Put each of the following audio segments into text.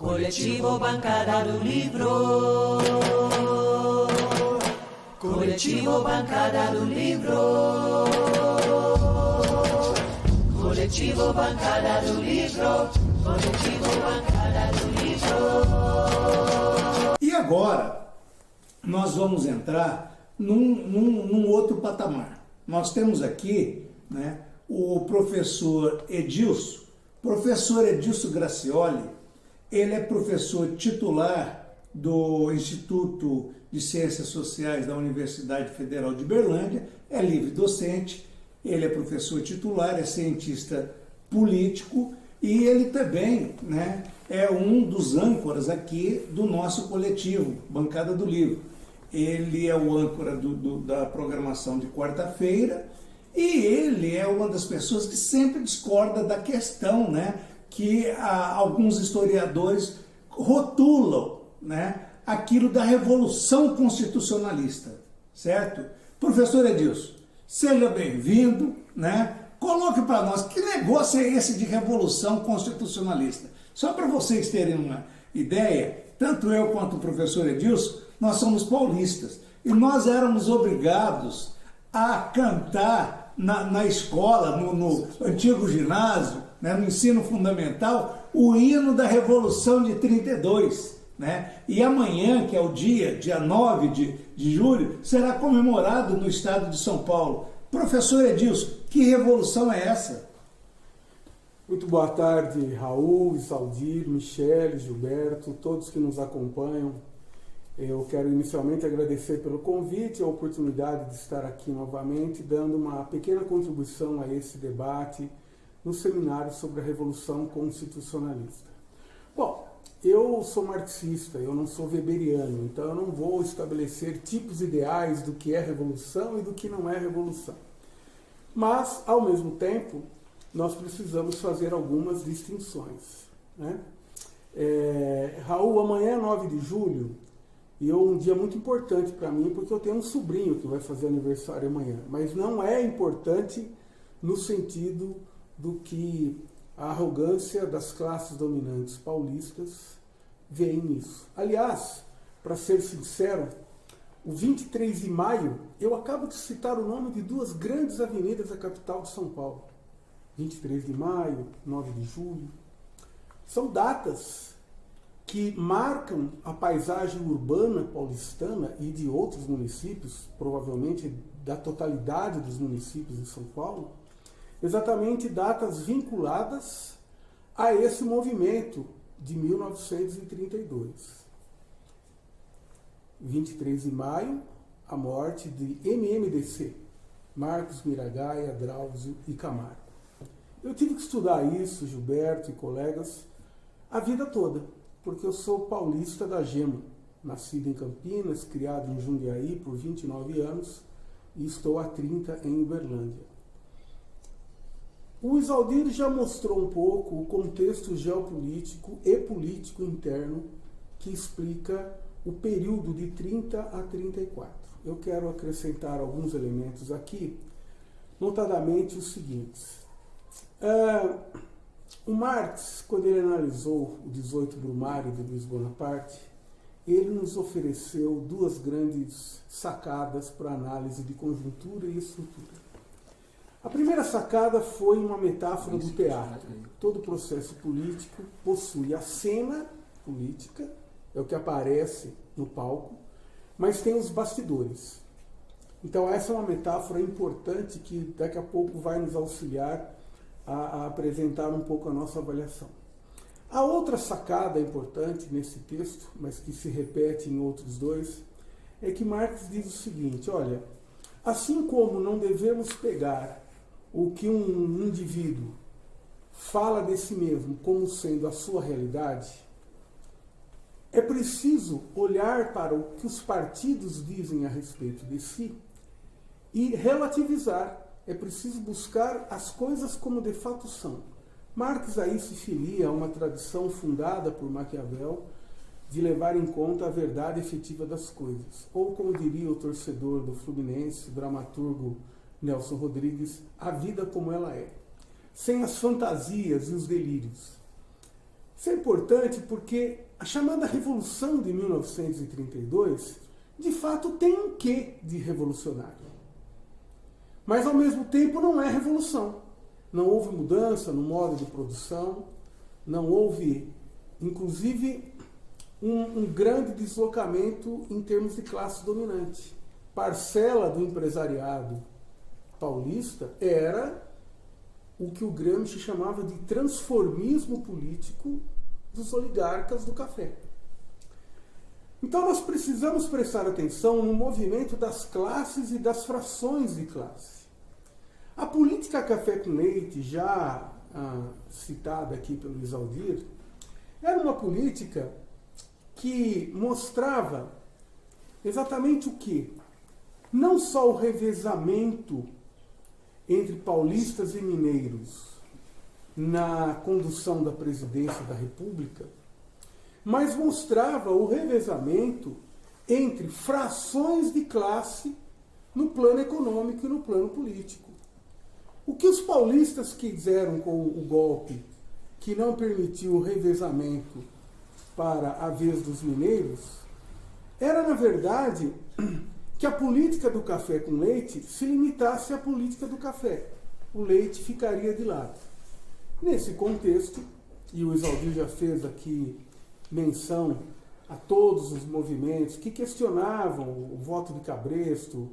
Coletivo Bancada do Livro. Coletivo Bancada do Livro. Coletivo Bancada do Livro. Coletivo Bancada do Livro. E agora, nós vamos entrar num outro patamar. Nós temos aqui, né, o professor Edilson. Professor Edilson Gracioli, ele é professor titular do Instituto de Ciências Sociais da Universidade Federal de Berlândia, é livre docente, ele é professor titular, é cientista político e ele também, né, é um dos âncoras aqui do nosso coletivo, Bancada do Livro. Ele é o âncora da programação de quarta-feira e ele é uma das pessoas que sempre discorda da questão, né, que alguns historiadores rotulam, né, aquilo da Revolução Constitucionalista, certo? Professor Edilson, seja bem-vindo, né? Coloque para nós, que negócio é esse de Revolução Constitucionalista? Só para vocês terem uma ideia, tanto eu quanto o professor Edilson, nós somos paulistas, e nós éramos obrigados a cantar na escola, no antigo ginásio, né, no ensino fundamental, o hino da Revolução de 32. Né? E amanhã, que é o dia 9 de julho, será comemorado no estado de São Paulo. Professor Edilson, que revolução é essa? Muito boa tarde, Raul, Isaldir, Michele, Gilberto, todos que nos acompanham. Eu quero inicialmente agradecer pelo convite e a oportunidade de estar aqui novamente, dando uma pequena contribuição a esse debate no seminário sobre a Revolução Constitucionalista. Bom, eu sou marxista, eu não sou weberiano, então eu não vou estabelecer tipos ideais do que é revolução e do que não é revolução. Mas, ao mesmo tempo, nós precisamos fazer algumas distinções, né? Raul, amanhã é 9 de julho, e é um dia muito importante para mim, porque eu tenho um sobrinho que vai fazer aniversário amanhã. Mas não é importante no sentido do que a arrogância das classes dominantes paulistas vê nisso. Aliás, para ser sincero, o 23 de maio, eu acabo de citar o nome de duas grandes avenidas da capital de São Paulo. 23 de maio, 9 de julho. São datas que marcam a paisagem urbana paulistana e de outros municípios, provavelmente da totalidade dos municípios de São Paulo, exatamente datas vinculadas a esse movimento de 1932. 23 de maio, a morte de MMDC, Marcos Miragaia, Drauzio e Camargo. Eu tive que estudar isso, Gilberto e colegas, a vida toda, porque eu sou paulista da Gema, nascido em Campinas, criado em Jundiaí por 29 anos e estou há 30 em Uberlândia. O Isaldir já mostrou um pouco o contexto geopolítico e político interno que explica o período de 30 a 34. Eu quero acrescentar alguns elementos aqui, notadamente os seguintes. O Marx, quando ele analisou o 18 Brumário de Luiz Bonaparte, ele nos ofereceu duas grandes sacadas para análise de conjuntura e estrutura. A primeira sacada foi uma metáfora do teatro. Todo processo político possui a cena política, é o que aparece no palco, mas tem os bastidores. Então essa é uma metáfora importante que daqui a pouco vai nos auxiliar a apresentar um pouco a nossa avaliação. A outra sacada importante nesse texto, mas que se repete em outros dois, é que Marx diz o seguinte: olha, assim como não devemos pegar o que um indivíduo fala de si mesmo como sendo a sua realidade, é preciso olhar para o que os partidos dizem a respeito de si e relativizar. É preciso buscar as coisas como de fato são. Marx aí se filia a uma tradição fundada por Maquiavel de levar em conta a verdade efetiva das coisas. Ou, como diria o torcedor do Fluminense, o dramaturgo Nelson Rodrigues, a vida como ela é, sem as fantasias e os delírios. Isso é importante porque a chamada Revolução de 1932, de fato, tem um quê de revolucionário. Mas, ao mesmo tempo, não é revolução. Não houve mudança no modo de produção, não houve, inclusive, um grande deslocamento em termos de classe dominante. Parcela do empresariado paulista era o que o Gramsci chamava de transformismo político dos oligarcas do café. Então nós precisamos prestar atenção no movimento das classes e das frações de classe. A política café com leite, já citada aqui pelo Isaldir, era uma política que mostrava exatamente o quê? Não só o revezamento entre paulistas e mineiros na condução da presidência da República, mas mostrava o revezamento entre frações de classe no plano econômico e no plano político. O que os paulistas quiseram com o golpe, que não permitiu o revezamento para a vez dos mineiros, era, na verdade, que a política do café com leite se limitasse à política do café. O leite ficaria de lado. Nesse contexto, e o Isaldir já fez aqui menção a todos os movimentos que questionavam o voto de cabresto,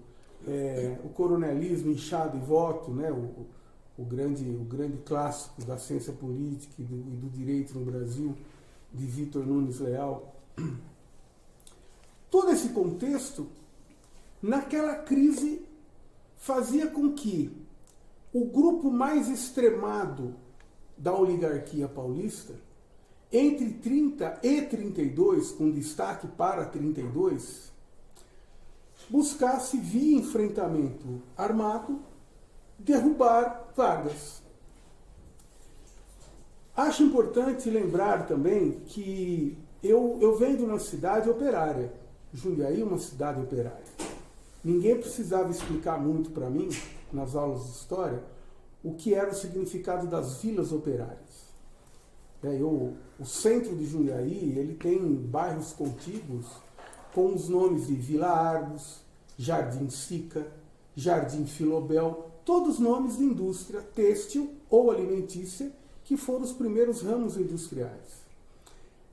o coronelismo inchado e voto, né, o grande clássico da ciência política e do direito no Brasil, de Vitor Nunes Leal. Todo esse contexto, naquela crise, fazia com que o grupo mais extremado da oligarquia paulista, entre 30 e 32, com destaque para 32, buscasse, via enfrentamento armado, derrubar Vargas. Acho importante lembrar também que eu venho de uma cidade operária. Jundiaí é uma cidade operária. Ninguém precisava explicar muito para mim, nas aulas de história, o que era o significado das vilas operárias. O centro de Jundiaí, ele tem bairros contíguos com os nomes de Vila Argos, Jardim Sica, Jardim Filobel, todos nomes de indústria têxtil ou alimentícia, que foram os primeiros ramos industriais.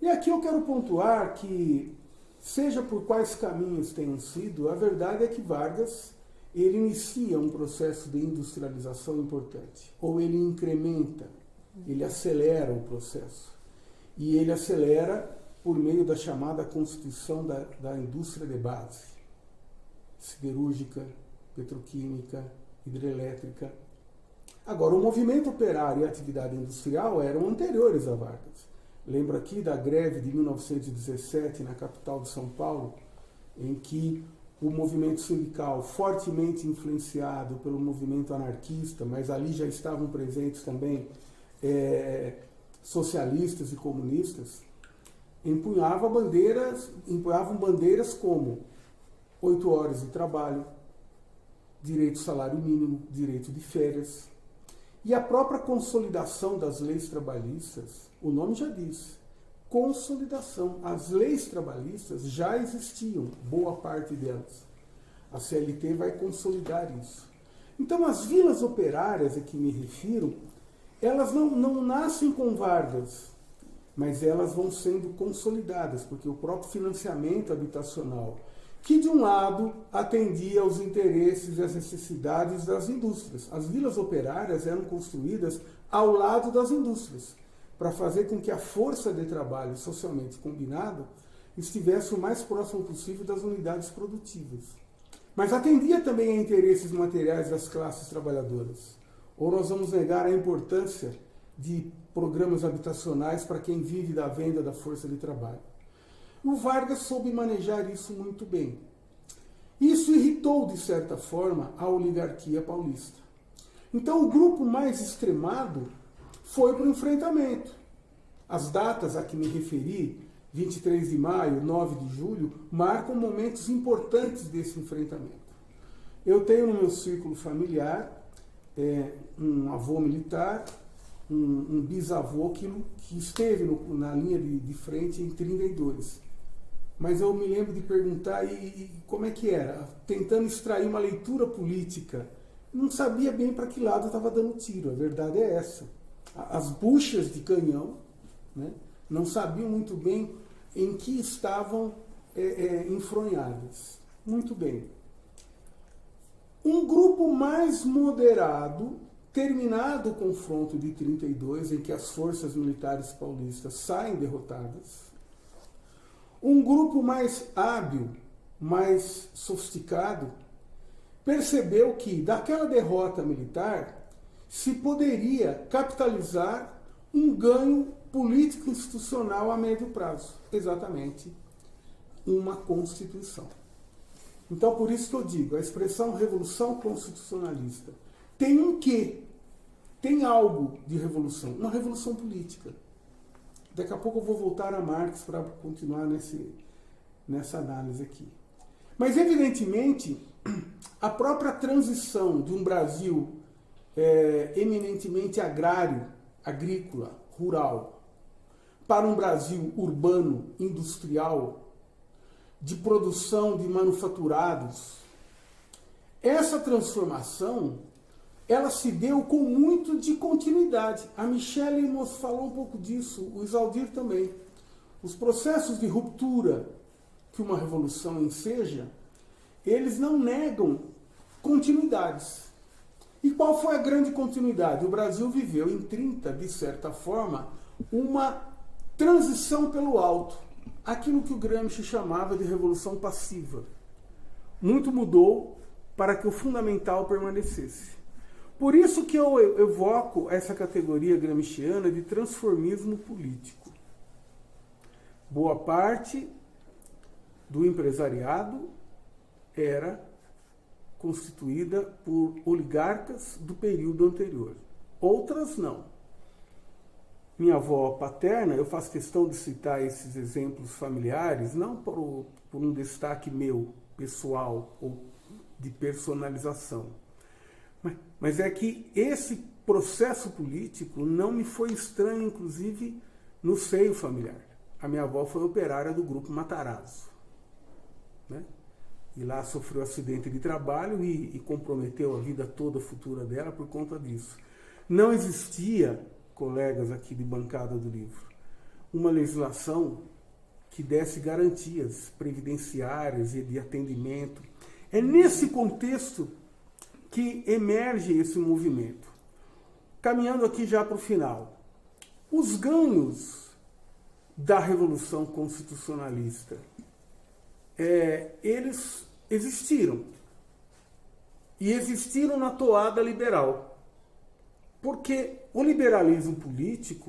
E aqui eu quero pontuar que, seja por quais caminhos tenham sido, a verdade é que Vargas, ele inicia um processo de industrialização importante, ou ele incrementa, ele acelera o processo. E ele acelera por meio da chamada constituição da indústria de base, siderúrgica, petroquímica, hidrelétrica. Agora, o movimento operário e a atividade industrial eram anteriores a Vargas. Lembro aqui da greve de 1917 na capital de São Paulo, em que o movimento sindical, fortemente influenciado pelo movimento anarquista, mas ali já estavam presentes também socialistas e comunistas, empunhavam bandeiras como 8 horas de trabalho, direito ao salário mínimo, direito de férias. E a própria consolidação das leis trabalhistas, o nome já diz, consolidação. As leis trabalhistas já existiam, boa parte delas. A CLT vai consolidar isso. Então, as vilas operárias a que me refiro, elas não nascem com Vargas, mas elas vão sendo consolidadas, porque o próprio financiamento habitacional, que de um lado atendia aos interesses e às necessidades das indústrias. As vilas operárias eram construídas ao lado das indústrias, para fazer com que a força de trabalho socialmente combinada estivesse o mais próximo possível das unidades produtivas. Mas atendia também a interesses materiais das classes trabalhadoras. Ou nós vamos negar a importância de programas habitacionais para quem vive da venda da força de trabalho. O Vargas soube manejar isso muito bem. Isso irritou, de certa forma, a oligarquia paulista. Então, o grupo mais extremado foi para o enfrentamento. As datas a que me referi, 23 de maio, 9 de julho, marcam momentos importantes desse enfrentamento. Eu tenho no meu círculo familiar um avô militar um bisavô que esteve na linha de frente em 32. Mas eu me lembro de perguntar e como é que era, tentando extrair uma leitura política. Não sabia bem para que lado estava dando tiro, a verdade é essa. As buchas de canhão, né, não sabiam muito bem em que estavam enfronhadas. Muito bem. Um grupo mais moderado, terminado o confronto de 32, em que as forças militares paulistas saem derrotadas, um grupo mais hábil, mais sofisticado, percebeu que daquela derrota militar se poderia capitalizar um ganho político-institucional a médio prazo. Exatamente, uma Constituição. Então, por isso que eu digo, a expressão revolução constitucionalista tem um quê? Tem algo de revolução, uma revolução política. Daqui a pouco eu vou voltar a Marx para continuar nessa análise aqui. Mas, evidentemente, a própria transição de um Brasil eminentemente agrário, agrícola, rural, para um Brasil urbano, industrial, de produção de manufaturados, essa transformação ela se deu com muito de continuidade. A Michele nos falou um pouco disso, o Isaldir também. Os processos de ruptura que uma revolução enseja, eles não negam continuidades. E qual foi a grande continuidade? O Brasil viveu em 30, de certa forma, uma transição pelo alto. Aquilo que o Gramsci chamava de revolução passiva. Muito mudou para que o fundamental permanecesse. Por isso que eu evoco essa categoria gramsciana de transformismo político. Boa parte do empresariado era constituída por oligarcas do período anterior. Outras não. Minha avó paterna, eu faço questão de citar esses exemplos familiares, não por um destaque meu, pessoal, ou de personalização. Mas é que esse processo político não me foi estranho, inclusive, no seio familiar. A minha avó foi operária do grupo Matarazzo, né? E lá sofreu acidente de trabalho e comprometeu a vida toda futura dela por conta disso. Não existia, colegas aqui de bancada do livro, uma legislação que desse garantias previdenciárias e de atendimento. É nesse contexto que emerge esse movimento. Caminhando aqui já para o final. Os ganhos da Revolução Constitucionalista, eles existiram. E existiram na toada liberal. Porque o liberalismo político,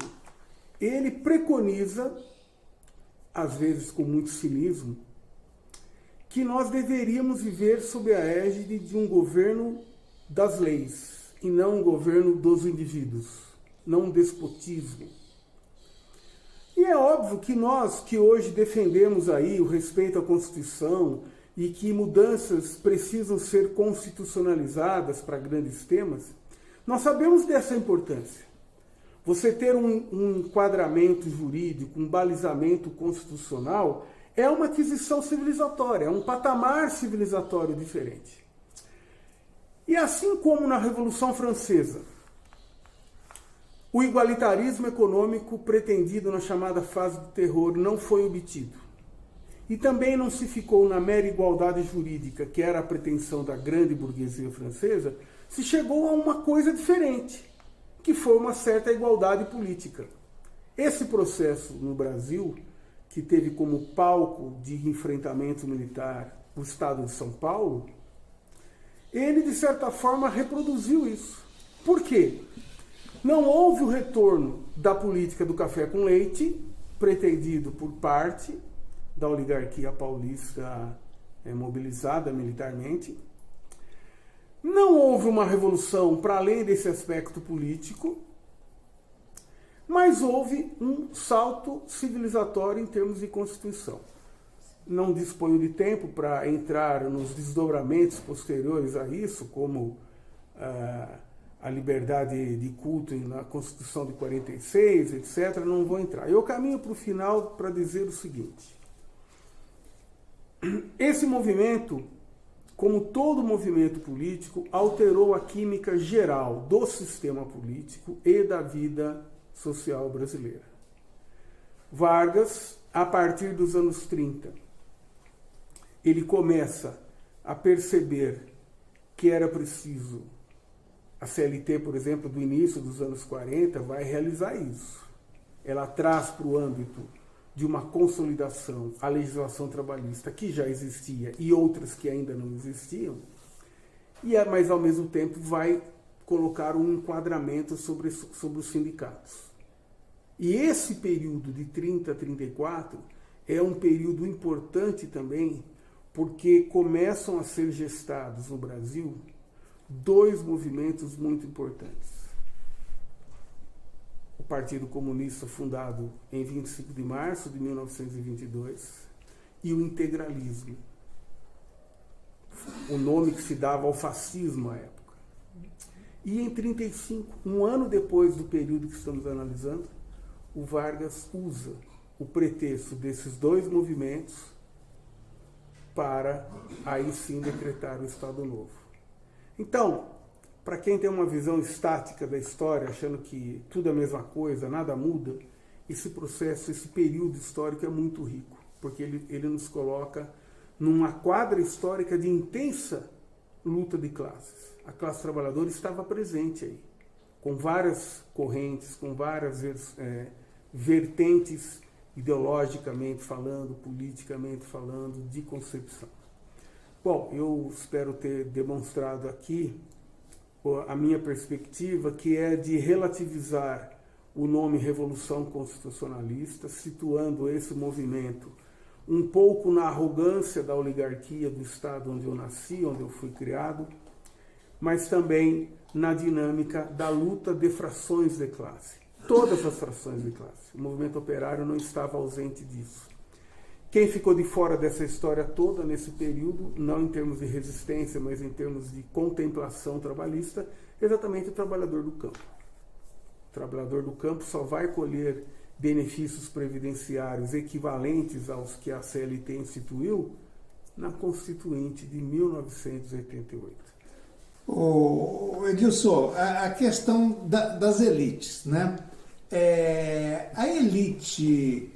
ele preconiza, às vezes com muito cinismo, que nós deveríamos viver sob a égide de um governo das leis, e não um governo dos indivíduos, não um despotismo. E é óbvio que nós, que hoje defendemos aí o respeito à Constituição e que mudanças precisam ser constitucionalizadas para grandes temas, nós sabemos dessa importância. Você ter um enquadramento jurídico, um balizamento constitucional, é uma aquisição civilizatória, é um patamar civilizatório diferente. E assim como na Revolução Francesa, o igualitarismo econômico pretendido na chamada fase do terror não foi obtido. E também não se ficou na mera igualdade jurídica, que era a pretensão da grande burguesia francesa, se chegou a uma coisa diferente, que foi uma certa igualdade política. Esse processo no Brasil, que teve como palco de enfrentamento militar o Estado de São Paulo, ele, de certa forma, reproduziu isso. Por quê? Não houve o retorno da política do café com leite, pretendido por parte da oligarquia paulista mobilizada militarmente. Não houve uma revolução para além desse aspecto político, mas houve um salto civilizatório em termos de Constituição. Não disponho de tempo para entrar nos desdobramentos posteriores a isso, como a liberdade de culto na Constituição de 46, etc., não vou entrar. Eu caminho para o final para dizer o seguinte. Esse movimento, como todo movimento político, alterou a química geral do sistema político e da vida social brasileira. Vargas, a partir dos anos 30, ele começa a perceber que era preciso, a CLT, por exemplo, do início dos anos 40, vai realizar isso. Ela traz para o âmbito de uma consolidação a legislação trabalhista que já existia e outras que ainda não existiam, mas ao mesmo tempo vai colocar um enquadramento sobre os sindicatos. E esse período de 30 a 34 é um período importante também, porque começam a ser gestados no Brasil dois movimentos muito importantes. O Partido Comunista, fundado em 25 de março de 1922, e o integralismo, o nome que se dava ao fascismo à época. E em 35, um ano depois do período que estamos analisando, o Vargas usa o pretexto desses dois movimentos para aí sim decretar o Estado Novo. Então, para quem tem uma visão estática da história, achando que tudo é a mesma coisa, nada muda, esse processo, esse período histórico é muito rico, porque ele nos coloca numa quadra histórica de intensa luta de classes. A classe trabalhadora estava presente aí, com várias correntes, com várias vertentes ideologicamente falando, politicamente falando, de concepção. Bom, eu espero ter demonstrado aqui a minha perspectiva, que é de relativizar o nome Revolução Constitucionalista, situando esse movimento um pouco na arrogância da oligarquia do Estado onde eu nasci, onde eu fui criado, mas também na dinâmica da luta de frações de classe. Todas as frações de classe. O movimento operário não estava ausente disso. Quem ficou de fora dessa história toda nesse período, não em termos de resistência, mas em termos de contemplação trabalhista, é exatamente o trabalhador do campo. O trabalhador do campo só vai colher benefícios previdenciários equivalentes aos que a CLT instituiu na Constituinte de 1988. Edilson, a questão das elites, né? A elite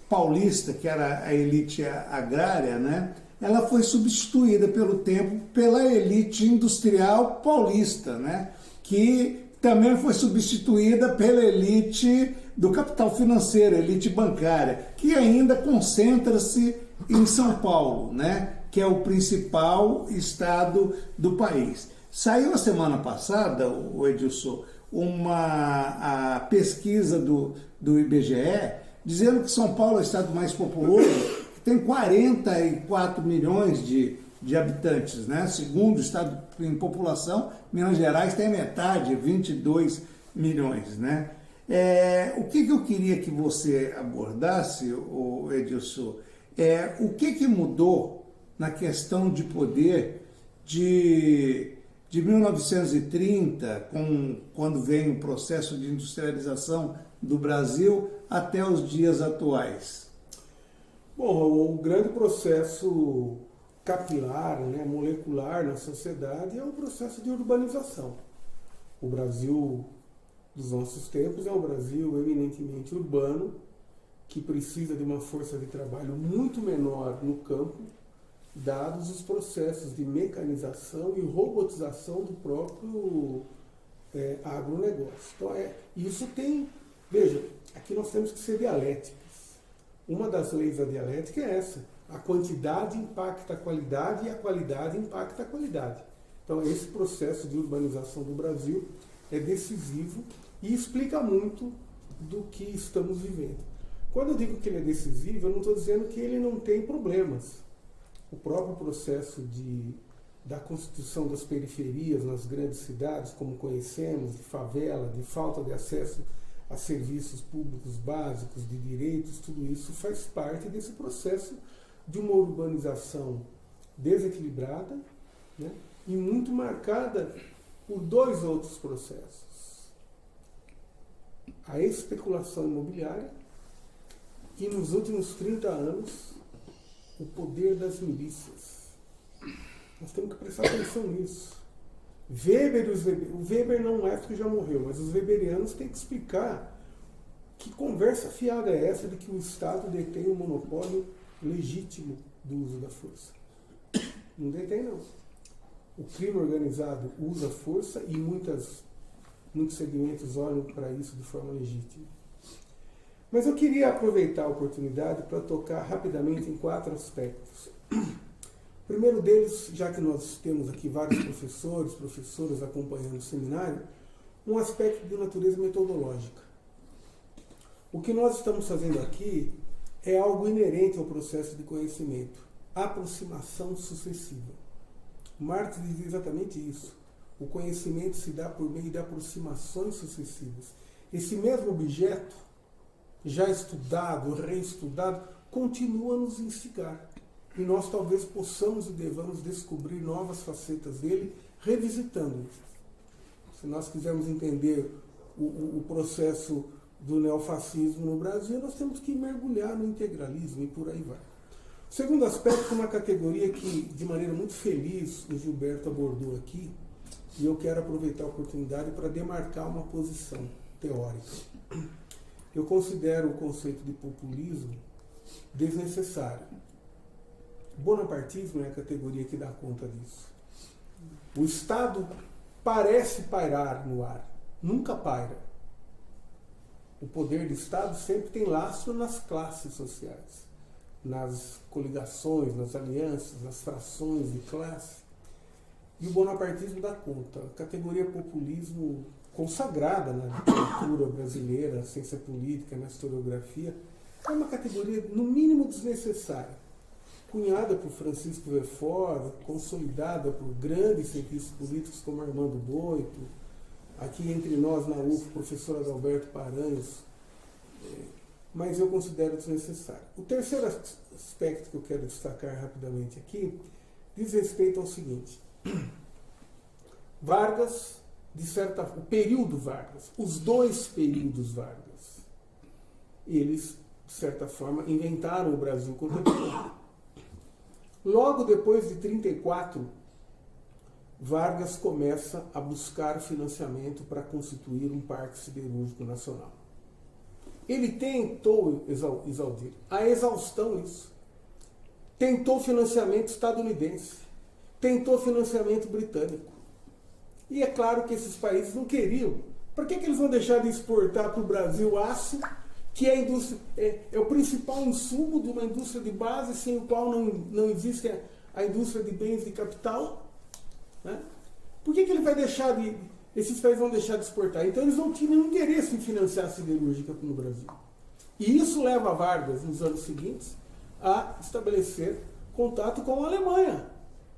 paulista, que era a elite agrária, né? Ela foi substituída pelo tempo pela elite industrial paulista, né? Que também foi substituída pela elite do capital financeiro, elite bancária, que ainda concentra-se em São Paulo, né? Que é o principal estado do país. Saiu a semana passada, o Edilson, a pesquisa do IBGE, dizendo que São Paulo é o estado mais populoso, que tem 44 milhões de habitantes, né? Segundo o estado em população, Minas Gerais tem metade, 22 milhões, né? O que eu queria que você abordasse, Edilson, o que mudou na questão de poder de 1930, quando vem o processo de industrialização do Brasil, até os dias atuais? Bom, o grande processo capilar, né, molecular na sociedade é o processo de urbanização. O Brasil dos nossos tempos é um Brasil eminentemente urbano, que precisa de uma força de trabalho muito menor no campo, dados os processos de mecanização e robotização do próprio agronegócio. Então, isso tem... Veja, aqui nós temos que ser dialéticos. Uma das leis da dialética é essa. A quantidade impacta a qualidade e a qualidade impacta a qualidade. Então, esse processo de urbanização do Brasil é decisivo e explica muito do que estamos vivendo. Quando eu digo que ele é decisivo, eu não estou dizendo que ele não tem problemas. O próprio processo da constituição das periferias nas grandes cidades, como conhecemos, de favela, de falta de acesso a serviços públicos básicos, de direitos, tudo isso faz parte desse processo de uma urbanização desequilibrada, né, e muito marcada por dois outros processos. A especulação imobiliária e, nos últimos 30 anos, o poder das milícias. Nós temos que prestar atenção nisso. O Weber não é porque já morreu, mas os weberianos têm que explicar que conversa fiada é essa de que o Estado detém o monopólio legítimo do uso da força. Não detém, não. O crime organizado usa força e muitos segmentos olham para isso de forma legítima. Mas eu queria aproveitar a oportunidade para tocar rapidamente em 4 aspectos. O primeiro deles, já que nós temos aqui vários professoras acompanhando o seminário, um aspecto de natureza metodológica. O que nós estamos fazendo aqui é algo inerente ao processo de conhecimento, aproximação sucessiva. Marx diz exatamente isso. O conhecimento se dá por meio de aproximações sucessivas. Esse mesmo objeto, já estudado, reestudado, continua a nos instigar. E nós talvez possamos e devamos descobrir novas facetas dele, revisitando. Se nós quisermos entender o processo do neofascismo no Brasil, nós temos que mergulhar no integralismo e por aí vai. O segundo aspecto é uma categoria que, de maneira muito feliz, o Gilberto abordou aqui, e eu quero aproveitar a oportunidade para demarcar uma posição teórica. Eu considero o conceito de populismo desnecessário. O bonapartismo é a categoria que dá conta disso. O Estado parece pairar no ar, nunca paira. O poder do Estado sempre tem lastro nas classes sociais, nas coligações, nas alianças, nas frações de classe. E o bonapartismo dá conta. A categoria populismo, consagrada na literatura brasileira, na ciência política, na historiografia, é uma categoria, no mínimo, desnecessária. Cunhada por Francisco Verfort, consolidada por grandes cientistas políticos como Armando Boito, aqui entre nós na UF, o professor Adalberto Paranhos, mas eu considero desnecessário. O terceiro aspecto que eu quero destacar rapidamente aqui diz respeito ao seguinte. Vargas, o período Vargas, os dois períodos Vargas, eles, de certa forma, inventaram o Brasil contemporâneo. Logo depois de 1934, Vargas começa a buscar financiamento para constituir um parque siderúrgico nacional. Ele tentou, Isaldir, a exaustão isso. Tentou financiamento estadunidense, tentou financiamento britânico. E é claro que esses países não queriam. Por que eles vão deixar de exportar para o Brasil aço, que é, é o principal insumo de uma indústria de base, sem o qual não existe a indústria de bens de capital? Né? Por que ele vai deixar esses países vão deixar de exportar? Então eles não tinham interesse em financiar a siderúrgica no Brasil. E isso leva a Vargas, nos anos seguintes, a estabelecer contato com a Alemanha.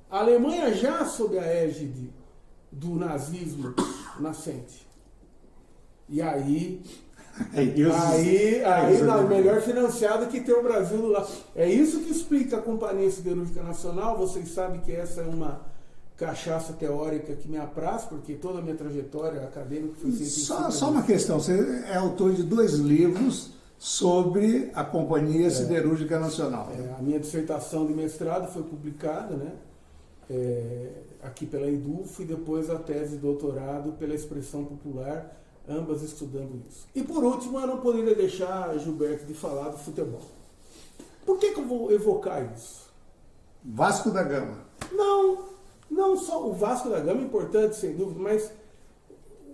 A Alemanha já sob a égide do nazismo nascente. E aí melhor financiado que ter o Brasil do lado. É isso que explica a Companhia Siderúrgica Nacional. Vocês sabem que essa é uma cachaça teórica que me apraz, porque toda a minha trajetória acadêmica foi sempre... Só uma questão, você é autor de 2 livros sobre a Companhia Siderúrgica Nacional. A minha dissertação de mestrado foi publicada, né, aqui pela EDUF, e depois a tese de doutorado pela Expressão Popular, ambas estudando isso. E por último, eu não poderia deixar, Gilberto, de falar do futebol. Por que eu vou evocar isso? Vasco da Gama. Não só o Vasco da Gama é importante, sem dúvida, mas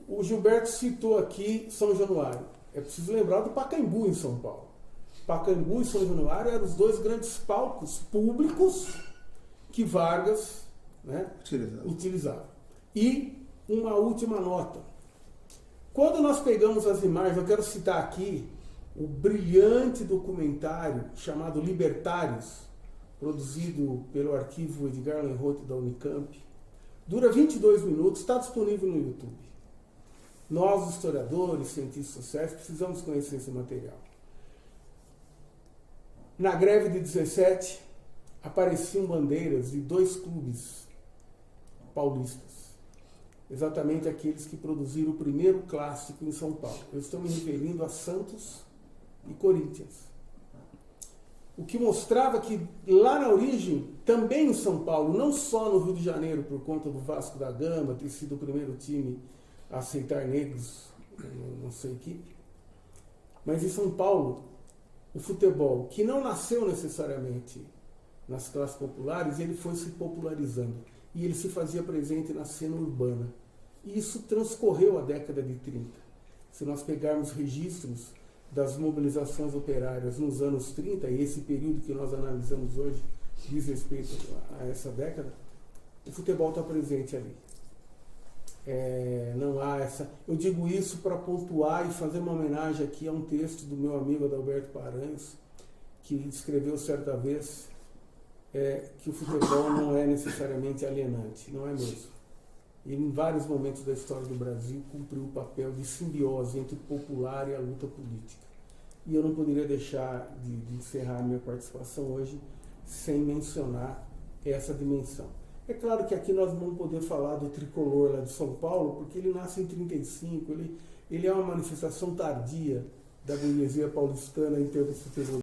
o Gilberto citou aqui São Januário. É preciso lembrar do Pacaembu em São Paulo. Pacaembu e São Januário eram os 2 grandes palcos públicos que Vargas, né, utilizava. E uma última nota. Quando nós pegamos as imagens, eu quero citar aqui o brilhante documentário chamado Libertários, produzido pelo arquivo Edgar Lenholt da Unicamp. Dura 22 minutos, está disponível no YouTube. Nós, historiadores, cientistas sociais, precisamos conhecer esse material. Na greve de 17, apareciam bandeiras de 2 clubes paulistas. exatamente aqueles que produziram o primeiro clássico em São Paulo. Eu estou me referindo a Santos e Corinthians. O que mostrava que lá na origem, também em São Paulo, não só no Rio de Janeiro, por conta do Vasco da Gama ter sido o primeiro time a aceitar negros, não sei equipe, mas em São Paulo, o futebol, que não nasceu necessariamente nas classes populares, ele foi se popularizando e ele se fazia presente na cena urbana. E isso transcorreu a década de 30. Se nós pegarmos registros das mobilizações operárias nos anos 30, e esse período que nós analisamos hoje diz respeito a essa década, o futebol está presente ali. Não há essa... Eu digo isso para pontuar e fazer uma homenagem aqui a um texto do meu amigo Adalberto Paranhos, que escreveu certa vez que o futebol não é necessariamente alienante, não é mesmo. Ele, em vários momentos da história do Brasil, cumpriu o papel de simbiose entre o popular e a luta política. E eu não poderia deixar de encerrar minha participação hoje sem mencionar essa dimensão. É claro que aqui nós vamos poder falar do tricolor lá de São Paulo, porque ele nasce em 35, ele é uma manifestação tardia da burguesia paulistana em termos de futebol.